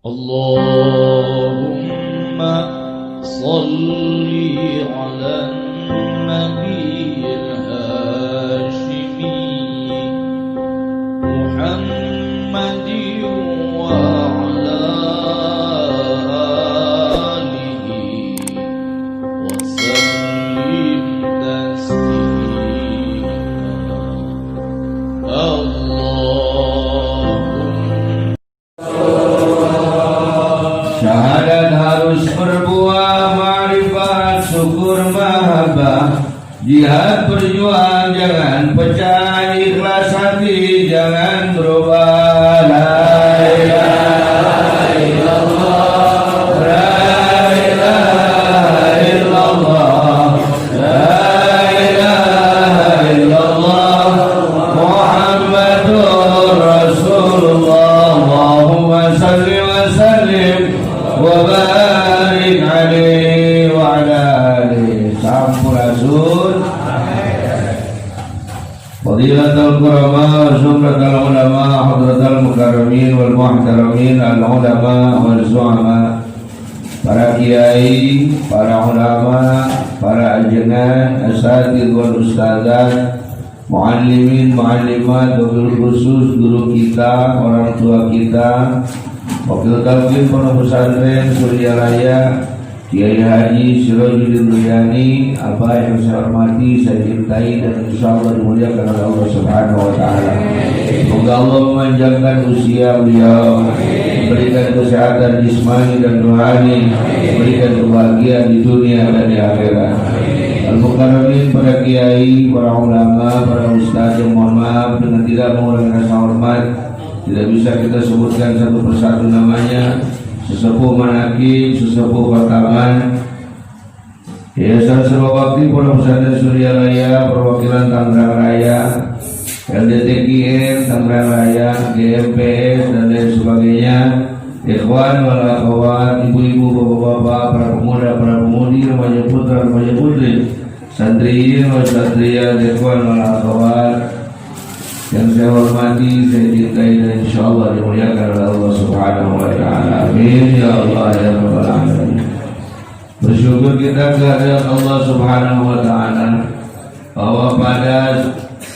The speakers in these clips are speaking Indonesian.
اللهم صل على النبي الهاشمي محمد وعلى آله وسلم تسليما. Syahadat harus berbuah, ma'rifat, syukur, mahabbah. Jihad berjuang jangan pecah, ikhlas hati jangan berubah. La ilaha illallah, la ilaha illallah, la ilaha illallah, Muhammadur Rasulullah. Allahumma salli wa sallim wa barik alaihi wa ala alihi. Sampurasun Fadilatul Qurama, Zumratul Ulama, Hadratul Mukarramin wal Muhtaramin, al-ulama wal zu'ama, para kiai, para ulama, para ajengan, asatidz wal ustadzat, muallimin, muallimat, wabil khusus guru kita, orang tua kita, wakil talqin pondok pesantren Surya Raya, Kiai Haji Sirojudin Ruyani, Abah yang saya hormati, saya cintai dan insyaallah dimuliakan oleh Allah Subhanahu wa taala. Semoga Allah memanjangkan usia beliau, memberikan kesehatan jismani dan rohani, memberikan kebahagiaan di dunia dan di akhirat. Al-Mukarramin, para kiai, para ulama, para ustaz yang mohon maaf dengan tidak mengurangi rasa hormat, tidak bisa kita sebutkan satu persatu namanya. Sesepuh manakib, sesepuh pertaman, Yayasan Serba Bakti Pondok Pesantren Surya Raya, perwakilan Tangerang Raya, LDTKN Tangerang Raya, GMPS dan lain sebagainya, ikhwan wal akhwat, ibu-ibu, bapak-bapak, para pemuda, para pemudi, remaja putra, remaja putri, santriyin wal santriyat, ikhwan wal akhwat yang saya hormati, saya cintai dan insyaallah dimuliakan oleh Allah Subhanahu wa taala. Amin ya Allah ya rabbal alamin. Bersyukur kita kepada Allah Subhanahu wa taala bahwa pada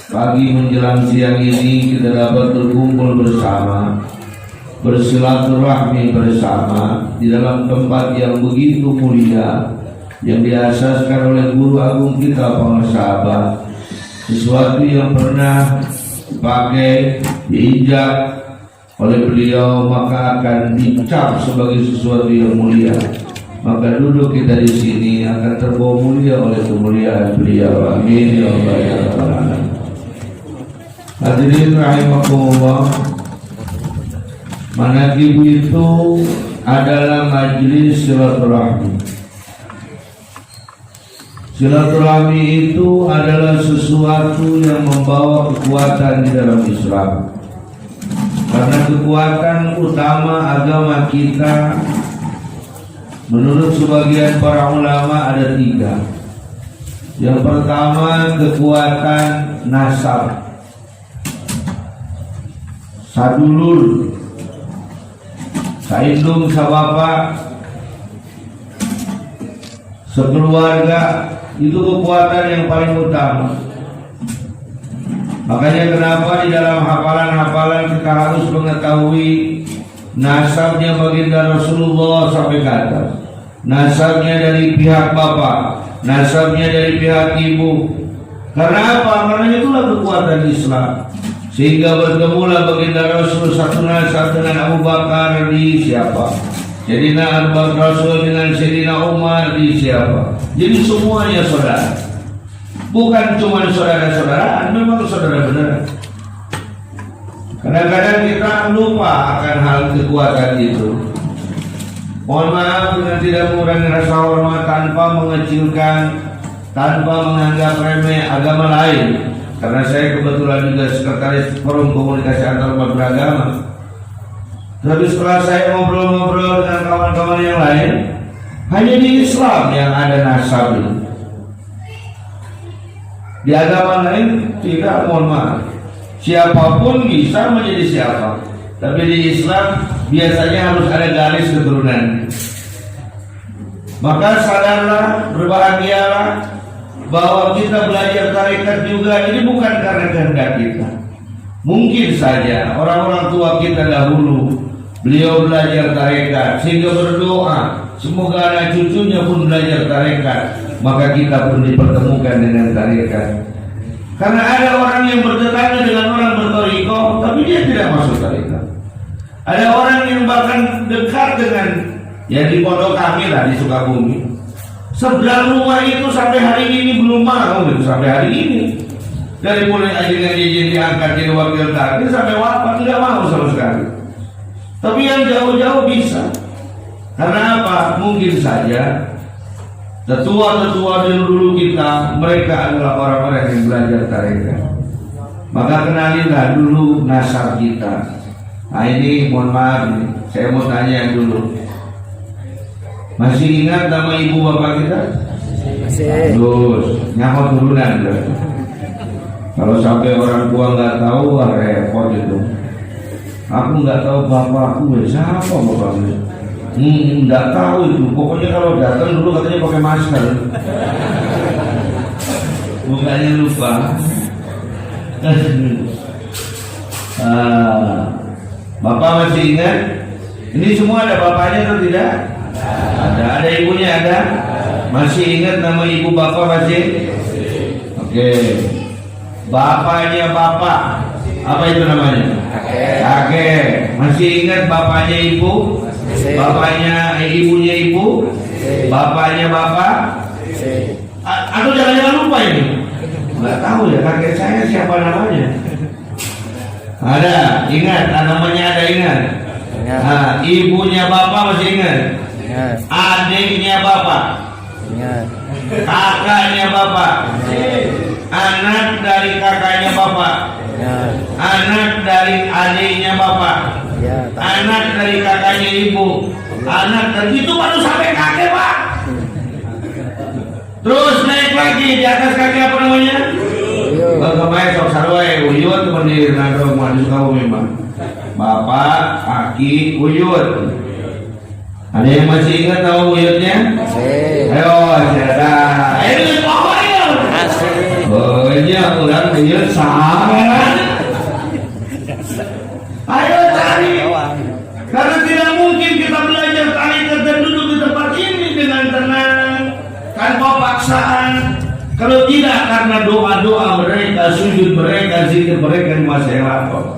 pagi menjelang siang ini kita dapat berkumpul bersama, bersilaturahmi bersama di dalam tempat yang begitu mulia yang diasaskan oleh guru agung kita para sahabat, sesuatu yang pernah dipakai, diinjak oleh beliau maka akan dicap sebagai sesuatu yang mulia. Maka duduk kita di sini akan terbawa mulia oleh kemuliaan beliau. Amin ya Allah ya rabbal alamin. Hadirin rahimakumullah, manaqib itu adalah majelis silaturahmi. Silaturahmi itu adalah sesuatu yang membawa kekuatan di dalam Islam. Karena kekuatan utama agama kita menurut sebagian para ulama ada 3. Yang pertama kekuatan nasab, sadulur, saindung, sabapa, sekeluarga. Itu kekuatan yang paling utama. Makanya kenapa di dalam hafalan-hafalan kita harus mengetahui nasabnya baginda Rasulullah sampai ke atas, nasabnya dari pihak bapak, nasabnya dari pihak ibu. Karena apa? Karena itulah kekuatan Islam. Sehingga bertemulah baginda Rasul satu nasab dengan Abu Bakar di siapa? Sayyidina Abu Bakar Rasul dengan Sayyidina Umar di siapa? Jadi semuanya saudara. Bukan cuma saudara-saudaraan, memang saudara beneran. Kadang-kadang kita lupa akan hal kekuatan itu. Mohon maaf dengan tidak mengurangi rasa hormat, tanpa mengecilkan, tanpa menganggap remeh agama lain. Karena saya kebetulan juga sekretaris Forum Komunikasi Antarumat Beragama. Tapi setelah saya ngobrol-ngobrol dengan kawan-kawan yang lain, hanya di Islam yang ada nasab itu. Di agama lain tidak, mohon maaf. Siapapun bisa menjadi siapa. Tapi di Islam biasanya harus ada garis keturunan. Maka sadarlah, berbahagialah bahwa kita belajar tarekat juga ini bukan karena kehendak kita. Mungkin saja orang-orang tua kita dahulu beliau belajar tarekat sehingga berdoa semoga anak cucunya pun belajar tarekat, maka kita pun dipertemukan dengan tarekat. Karena ada orang yang bertetangga dengan orang bertorikoh tapi dia tidak masuk tarekat. Ada orang yang bahkan dekat dengan yang di pondok kami lah di Sukabumi. Sebelah rumah itu sampai hari ini belum mau itu sampai hari ini. Dari mulai ajaran izin diangkat jadi wakil takdir sampai wafat tidak mau sama sekali. Tapi yang jauh-jauh bisa. Karena apa? Mungkin saja tetua-tetua dulu kita mereka adalah orang-orang yang belajar tarekat. Maka kenalilah dulu nasab kita. Nah ini mohon maaf nih, saya mau tanya dulu. Masih ingat nama ibu bapak kita? Masih. Terus nyamuk turunan berarti. Kalau sampai orang tua nggak tahu, wah repot itu. Aku nggak tahu bapakku, siapa bapaknya? Nggak tahu itu. Pokoknya kalau datang dulu katanya pakai masker. Bukannya lupa. Bapak masih ingat? Ini semua ada bapaknya atau tidak? Ada ibunya ada? Masih ingat nama ibu bapak masih? Oke. Bapaknya bapak apa itu namanya? Kakek. Masih ingat bapaknya ibu? Bapaknya ibunya ibu? Bapaknya bapak? Atau jangan lupa ini? Nggak tahu ya kakek saya siapa namanya? Ada, ingat namanya ada ingat? Nah, ibunya bapak masih ingat? Adiknya bapak? Kakaknya bapak? Anak dari kakaknya bapak, anak dari adiknya bapak, anak dari kakaknya ibu, anak dari itu baru sampai kakek pak. Terus naik lagi di atas kakek apa namanya? Bagaimana sok sarway uyut teman di nado muadus kau memang. Bapak, aki, uyut. Ada yang masih ingat tahu uyutnya? Ayo, ada. Ayo pokoknya. Oh iya, orang uyut sangat. Ayo cari. Karena tidak mungkin kita belajar tarekat dan duduk di tempat ini dengan tenang, tanpa paksaan. Kalau tidak karena doa-doa mereka, sujud mereka, zikir mereka di masa yang lampau.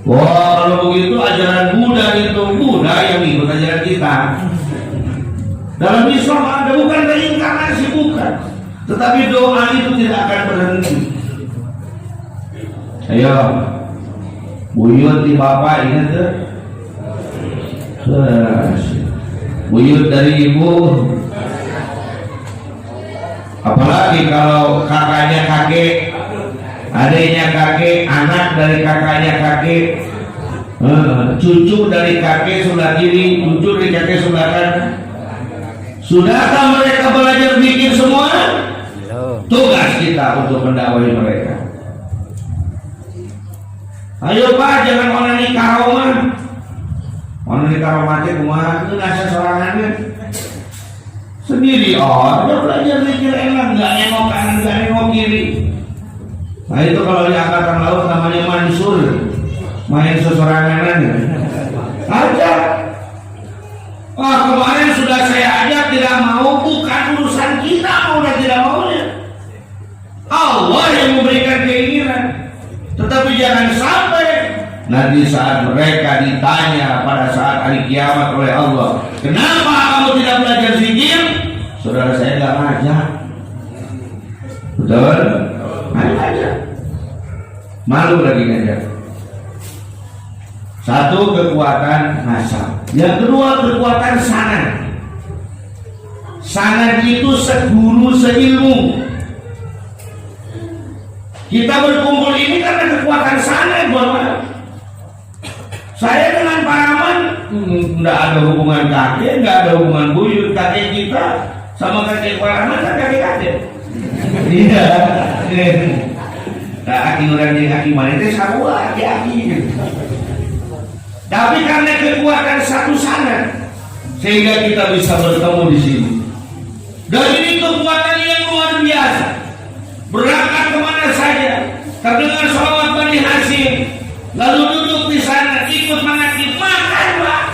Wah, kalau begitu ajaran Buddha itu Buddha yang ikut ajaran kita. Dalam Islam ada bukan reinkarnasi bukan, tetapi doa itu tidak akan berhenti. Ayo, buyut di bapak ingat tuh. Buyut dari ibu. Apalagi kalau kakaknya kakek, adiknya kakek, anak dari kakaknya kakek, cucu dari kakek sebelah kiri, cucu dari kakek sebelah kanan. Sudahkah mereka belajar bikin semua? Tugas kita untuk mendakwahi mereka. Ayo pak, jangan orang nikah mah. Orang nikah mati kumah itu nasa sorangannya. Sendiri dia belajar mikir enak, nggak nengok kanan, nggak nengok kiri. Nah itu kalau di angkatan laut namanya mansur, main sesorangan aja. Wah kemarin sudah saya ajak tidak mau, bukan urusan kita mau dan tidak maunya. Allah yang memberikan keinginan. Tetapi jangan sampai nanti saat mereka ditanya pada saat hari kiamat oleh Allah, kenapa kamu tidak belajar zikir? Saudara saya nggak ngajak. Betul? Ngajak. Malu lagi ngajak. Satu kekuatan nasab. Yang kedua kekuatan sanad. Sanad itu seguru seilmu. Kita berkumpul ini karena kekuatan sanad, Bapak. Saya dengan Pak Rahman nggak ada hubungan kakek, nggak ada hubungan buyut. Kakek kita sama kakek Pak Rahman kan kakek-kakek. Iya. aki orang yang aki mana itu sarua aki. Tapi karena kekuatan satu sana, sehingga kita bisa bertemu di sini. Dan ini kekuatan yang luar biasa. Berangkat kemana saja, terdengar sholawat Bani Hashim, lalu duduk di sana, ikut mengaji, makan Pak.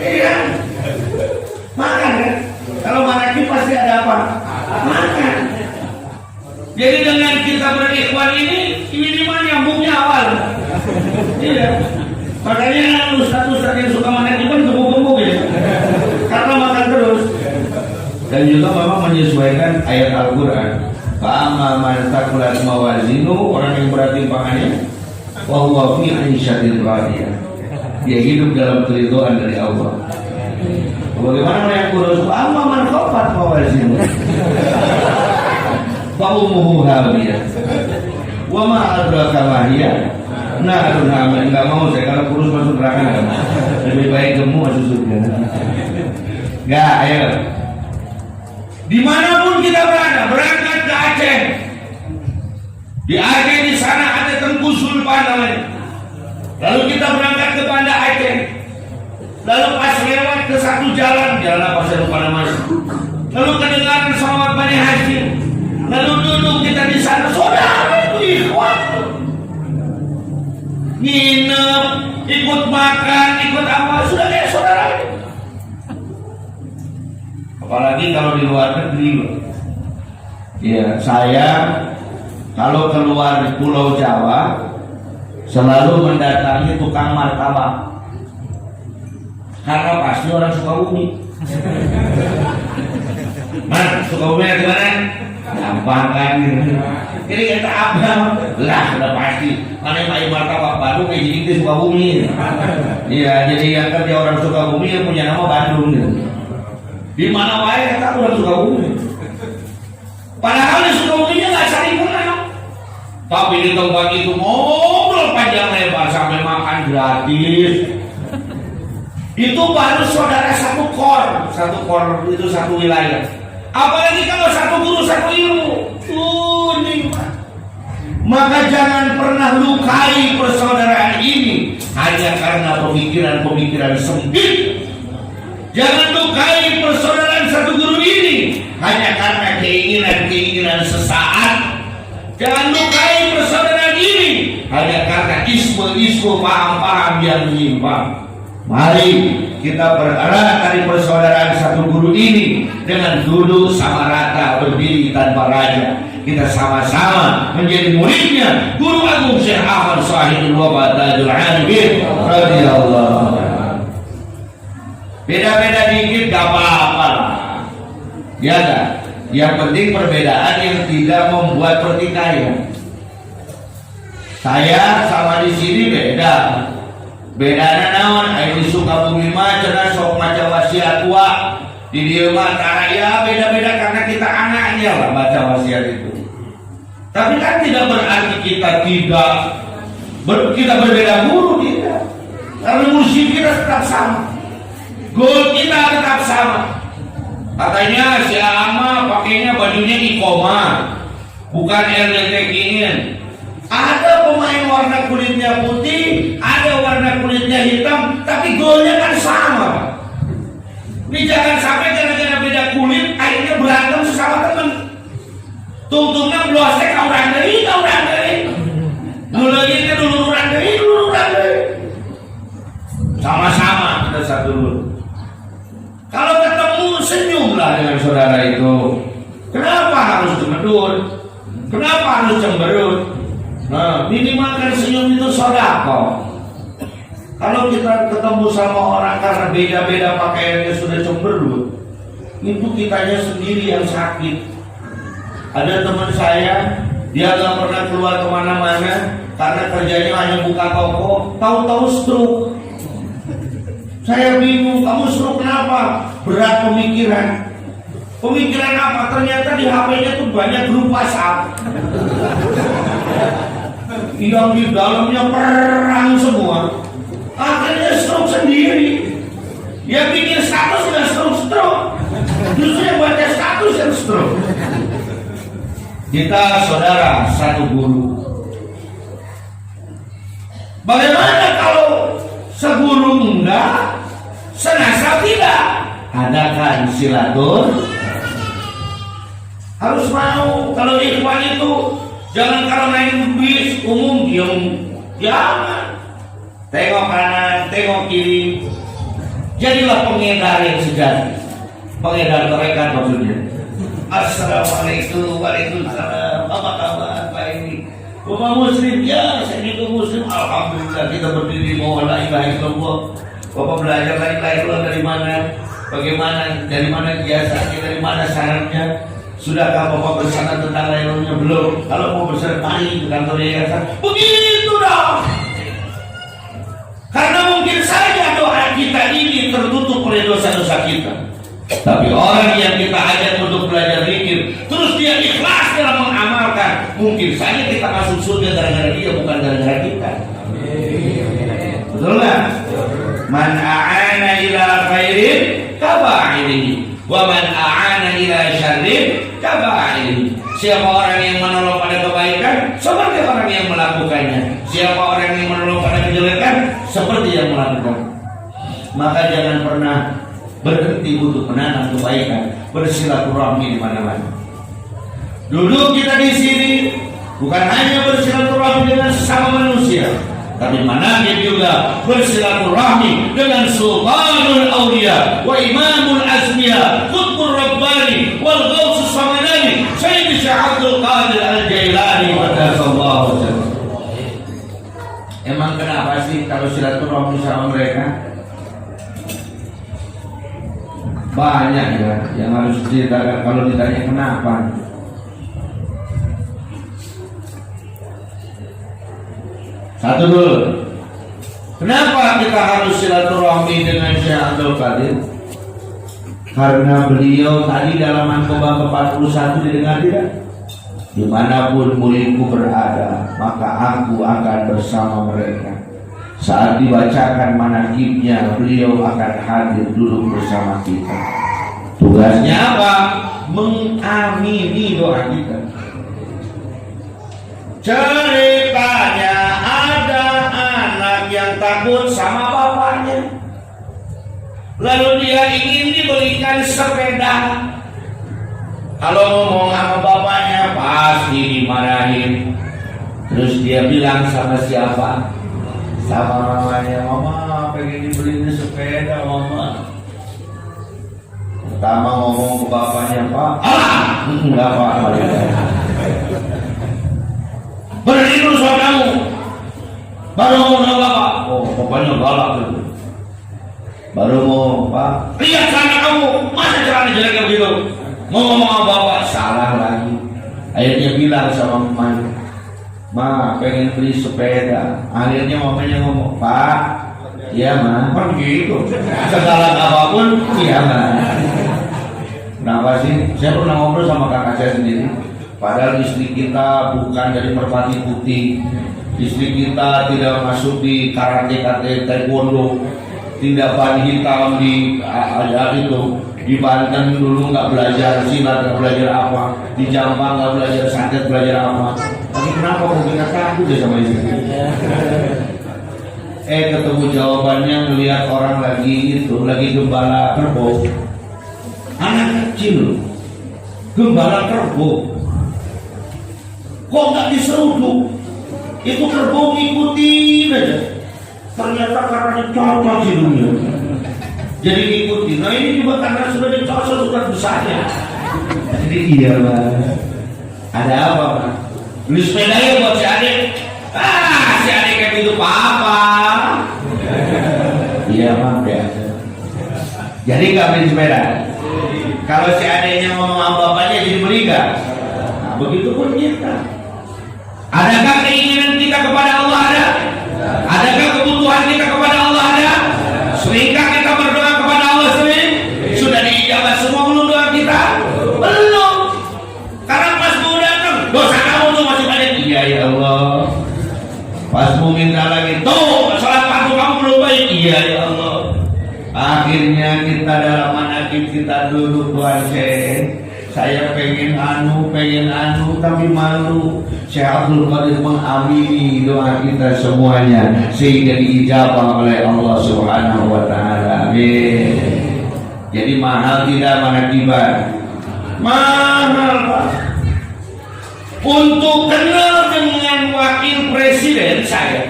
Iya, makan kan? Kalau mengaji pasti ada apa? Makan. Jadi dengan kita berikhwan ini mah nyambungnya awal. Iya. Makanya ustaz-ustaz yang suka makan ikan gebuk-gebuk ya. Karena makan terus. Dan juga memang menyesuaikan ayat Al-Quran. Fa'amma man thaqulat mawazinu, orang yang berat timbangannya, wa huwa fi 'ishatin radiyah. Dia hidup dalam keridhaan dari Allah. Bagaimana orang yang kurus? Fa'amma man khaffat mawazinu, fa ummuhu hawiyah. Wa ma adraka ma hiya. Nah, enggak mau saya kalau kurus masuk neraka. Lebih baik gemuk masuk surga. Enggak, ayo. Dimanapun kita berada, berangkat ke Aceh. Di Aceh di sana ada Tengku Sulpan namanya. Lalu kita berangkat ke Banda Aceh. Lalu pas lewat ke satu jalan apa saya lupa namanya. Lalu kedengaran sholawat Bani Hashim. Lalu duduk kita di sana, saudara itu ikhwan. Nginep, ikut makan, ikut apa, sudah kayak saudara. Apalagi kalau di luar negeri. Ya, saya kalau keluar di Pulau Jawa selalu mendatangi tukang martabak. Karena pasti orang Sukabumi. Mana Sukabumi di mana? Gampang kan? Ini kata apa? Lah, udah pasti. Karena main martabak Bandung kayak jadi di Sukabumi. Iya, jadi yang kerja orang Sukabumi yang punya nama Bandung. Di mana wae kata orang Sukabumi. Padahal di Sukabumi nggak saling kenal. Tapi di tempat itu ngobrol panjang lebar sampai makan gratis. Itu baru saudara satu kor itu satu wilayah. Apalagi kalau satu guru satu ilmu. Nikmat. Maka jangan pernah lukai persaudaraan ini hanya karena pemikiran-pemikiran sempit. Jangan lukai persaudaraan satu guru ini hanya karena keinginan-keinginan sesaat. Jangan lukai persaudaraan ini hanya karena isme-isme paham-paham yang menyimpang. Mari kita bererat dari persaudaraan satu guru ini dengan duduk sama rata berdiri tanpa raja. Kita sama-sama menjadi muridnya Guru Agung Syekh Ahmad Shahidul Wafat Tajul Arifin radhiyallahu. Beda-beda dikit gak apa-apa lah. Ya kan? Yang penting perbedaan yang tidak membuat pertikaian. Saya sama di sini beda. Bedana naon? Ayo di Sukabumi mah cenah sok maca wasiat tua. Di dieu mah ya beda-beda karena kita anaknya lah baca wasiat itu. Tapi kan tidak berarti kita berbeda guru, tidak. Karena musim kita tetap sama. Goal kita tetap sama. Katanya si Ama pakainya bajunya Ikoma, bukan LDTK-in. Ada pemain warna kulitnya putih, ada warna kulitnya hitam, tapi golnya kan sama. Ini jangan sampai gara-gara beda kulit akhirnya berantem sesama teman. Tungtungnya blosek orang dari. Mulai itu dulu orang dari. Sama-sama kita satu dulu. Kalau ketemu senyumlah dengan saudara itu. Kenapa harus cemberut? Kenapa harus cemberut? Nah, minimalkan senyum itu sedekah. Kalau kita ketemu sama orang karena beda-beda pakaiannya sudah cemberut, itu kitanya sendiri yang sakit. Ada teman saya, dia gak pernah keluar kemana-mana karena kerjanya hanya buka toko, tahu-tahu stroke. Saya bingung, kamu stroke kenapa? Berat pemikiran. Pemikiran apa? Ternyata di HP-nya tuh banyak grup WhatsApp. Yang di dalamnya perang semua. Akhirnya stroke sendiri. Dia bikin status sudah stroke. Justru yang baca status yang stroke. Kita saudara satu guru. Bagaimana kalau seguru enggak, senasab tidak? Adakan silatur. Harus mau. Kalau ikhwan itu jangan kalau naik bis umum diam, jangan. Tengok kanan, tengok kiri. Jadilah pengedar yang sejati. Pengedar mereka maksudnya. Assalamualaikum, waalaikumsalam. Apa kabar Pak ini? Bapak Muslim ya, saya juga Muslim. Alhamdulillah kita berdiri mau la ilaha illallah. Bapak belajar la ilaha illallah dari mana? Bagaimana? Dari mana biasanya? Dari mana syaratnya? Sudahkah Bapak bersama tentang la ilaha illallah? Belum. Kalau mau bersama mari ke kantor yayasan. Begitu dong. Karena mungkin saja doa kita ini tertutup oleh dosa-dosa kita. Tapi orang yang kita ajak untuk belajar zikir, terus dia ikhlas dalam mengamalkan, mungkin saja kita masuk surga gara-gara dia, bukan gara-gara kita. Betul nggak? Man a'ana ila khairin kaba'ilihi, wa man a'ana ila syarrin kaba'ilihi. Siapa orang yang menolong pada kebaikan, seperti orang yang melakukannya. Siapa orang yang menolong pada kejelekan, seperti yang melakukan. Maka jangan pernah berhenti untuk menanam kebaikan, bersilaturahmi di mana-mana. Duduk kita di sini bukan hanya bersilaturahmi dengan sesama manusia, tapi manakib juga bersilaturahmi dengan sultanul auliya wa imamul azmiya, qutbur rabbani wal ghausus samanani, Sayyid Syekh Abdul Qadir Al-Jailani wa sallallahu. Emang kenapa sih kalau silaturahmi sama mereka? Banyak ya yang harus diceritakan kalau ditanya kenapa. Satu dulu, kenapa kita harus silaturahmi dengan Syekh Abdul Qadir? Karena beliau tadi dalam An-Nubah 41 didengar tidak? Dimanapun muridku berada, maka aku akan bersama mereka. Saat dibacakan manaqibnya, beliau akan hadir duduk bersama kita. Tugasnya apa? Mengamini doa kita. Ceritanya ada anak yang takut sama bapaknya, lalu dia ingin dibelikan sepeda. Kalau ngomong sama bapaknya pasti dimarahin. Terus dia bilang sama siapa? Sama mamanya, mama pengen dibeliin sepeda mama. Pertama ngomong ke bapaknya, Pak, enggak apa-apa. Berarti dulu soal kamu. Baru ngomong sama bapak. Oh, bapaknya galak gitu. Baru mau, Pak, lihat sana kamu, masa celana jeleknya begitu. Mau ngomong sama bapak, salah lagi. Akhirnya bilang sama mamanya, Ma, pengen beli sepeda. Akhirnya mamanya ngomong, Pak, iya Ma, kan gitu. Segala apapun, iya Ma. Kenapa sih? Saya pernah ngobrol sama kakak saya sendiri. Padahal istri kita bukan dari merpati putih. Istri kita tidak masuk di karate taekwondo, tidak ban hitam di itu. Di Banten dulu nggak belajar silat, nggak belajar apa. Di Jampang nggak belajar santet, belajar apa. Tapi kenapa kok kita takut deh sama istri? Ketemu jawabannya melihat orang lagi gembala kerbau, anak kecil, gembala kerbau, kok nggak diseruduk? Itu kerbau ngikutin aja. Ternyata karena cocok hidungnya, jadi ngikutin. Nah ini juga karena sudah dicocok sudah besarnya. Jadi iya Mas, ada apa Mas? Beli sepeda ya buat si adik. Si adik kayak gitu papa. Iya Mas biasa. Jadi nggak beli sepeda. Kalau si adiknya ngomong sama bapaknya jadi beli nggak? Nah begitu pun kita. Adakah keinginan kita kepada Allah ada? Adakah kebutuhan kita kepada Allah ada? Seringkah kita berdoa kepada Allah sering? Sudah diijabah semua belum doa kita? Belum. Karena pas mau datang, dosa kamu tuh masih banyak. Iya ya Allah. Pas mau minta lagi, tuh salat fardu kamu belum baik. Iya ya Allah. Akhirnya kita dalam manaqib kita duduk Tuhan Syekh. Saya pengen anu tapi malu. Syekh Abdul Qadir mengamini doa kita semuanya sehingga diijabah oleh Allah Subhanahu wa taala. Amin. Jadi mahal tidak manakibat? Mahal, Pak. Untuk kenal dengan wakil presiden saya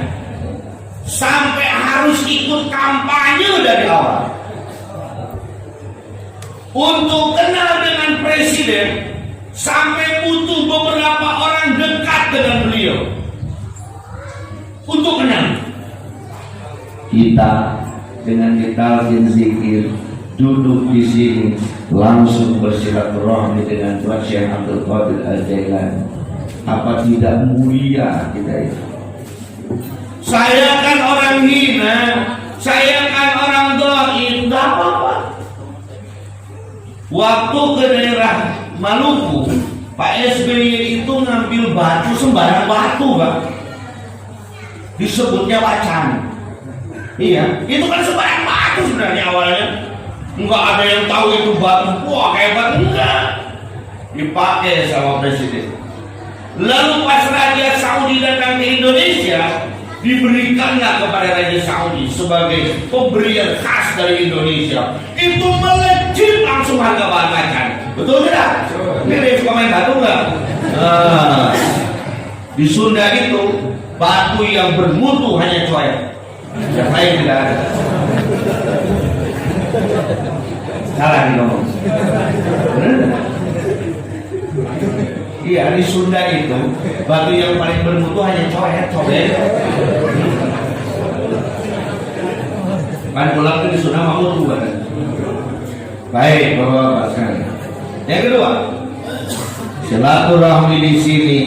sampai harus ikut kampanye dari awal. Untuk kenal dengan presiden sampai butuh beberapa orang dekat dengan beliau untuk kenal. Kita dengan kita zikir duduk di sini langsung bersilaturahmi dengan Tuhan Syekh Abdul Qadir Al-Jailani. Apa tidak mulia kita itu? Saya kan orang hina, saya kan orang dhaif, enggak apa-apa. Waktu ke daerah Maluku, Pak SBY itu ngambil batu sembarang batu, Pak. Disebutnya wacana. Iya, itu kan sembarang batu sebenarnya awalnya. Enggak ada yang tahu itu batu. Wah, hebat, enggak. Dipakai sama presiden. Lalu pas Raja Saudi datang ke Indonesia, diberikanlah kepada Raja Saudi sebagai pemberian khas dari Indonesia. Itu melejit langsung harga bahan kaca. Betul tidak? Ini komen batu enggak? Di Sunda itu batu yang bermutu hanya coret, yang lain tidak ada. Salah nih ngomong. Iya, di Sunda itu batu yang paling bermutu hanya coret. Kan pulang ke di Sunda mau tuh kan. Baik, Bapak-bapak sekalian. Yang kedua, silaturahmi di sini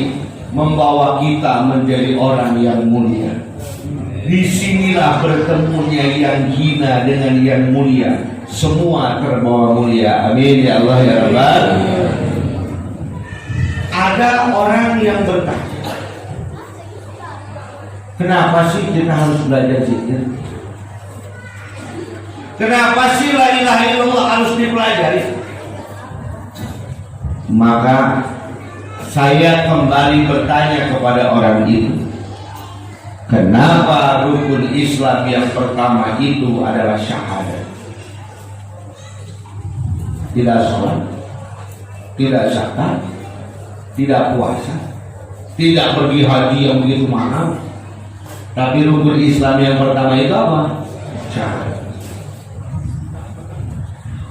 membawa kita menjadi orang yang mulia. Disinilah bertemunya yang hina dengan yang mulia. Semua terbawa mulia. Amin ya Allah ya Rabbal. Ada orang yang bertanya, kenapa sih kita harus belajar zikir? Kenapa sih la ilaha illallah harus dipelajari? Maka saya kembali bertanya kepada orang itu, kenapa rukun Islam yang pertama itu adalah syahadat? Tidak sholat, tidak zakat, tidak puasa, tidak pergi haji yang begitu mahal. Tapi rukun Islam yang pertama itu apa? Syahadat.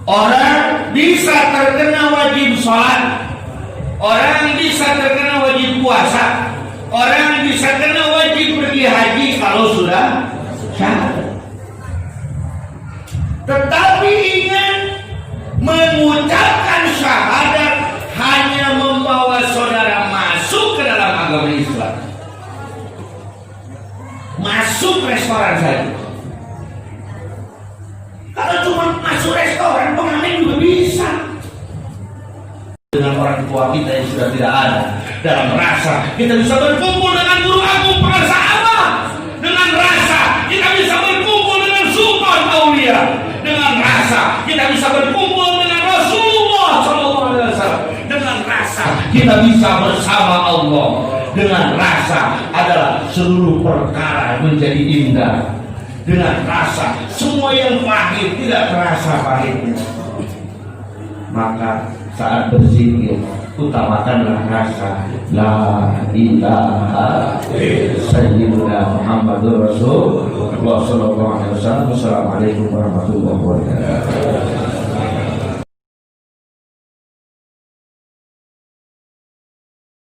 Orang bisa terkena wajib sholat, orang bisa terkena wajib puasa, orang bisa terkena wajib pergi haji kalau sudah syahadat. Tetapi ingat, mengucapkan syahadat hanya membawa saudara masuk ke dalam agama Islam, masuk restoran saja. Kalau cuma masuk restoran, pengamen juga bisa. Dengan orang tua kita yang sudah tidak ada, dalam rasa kita bisa berkumpul dengan guru agung para sahabat, dengan rasa kita bisa berkumpul dengan sultan aulia, dengan rasa kita bisa berkumpul dengan Rasulullah SAW, dengan rasa kita bisa bersama Allah, dengan rasa adalah seluruh perkara menjadi indah, dengan rasa semua yang pahit tidak terasa pahitnya. Maka saat berzikir utamakanlah rasa la ilaha sayyidina Muhammadur Rasulullah sallallahu alaihi wasallam. Assalamualaikum warahmatullahi wabarakatuh.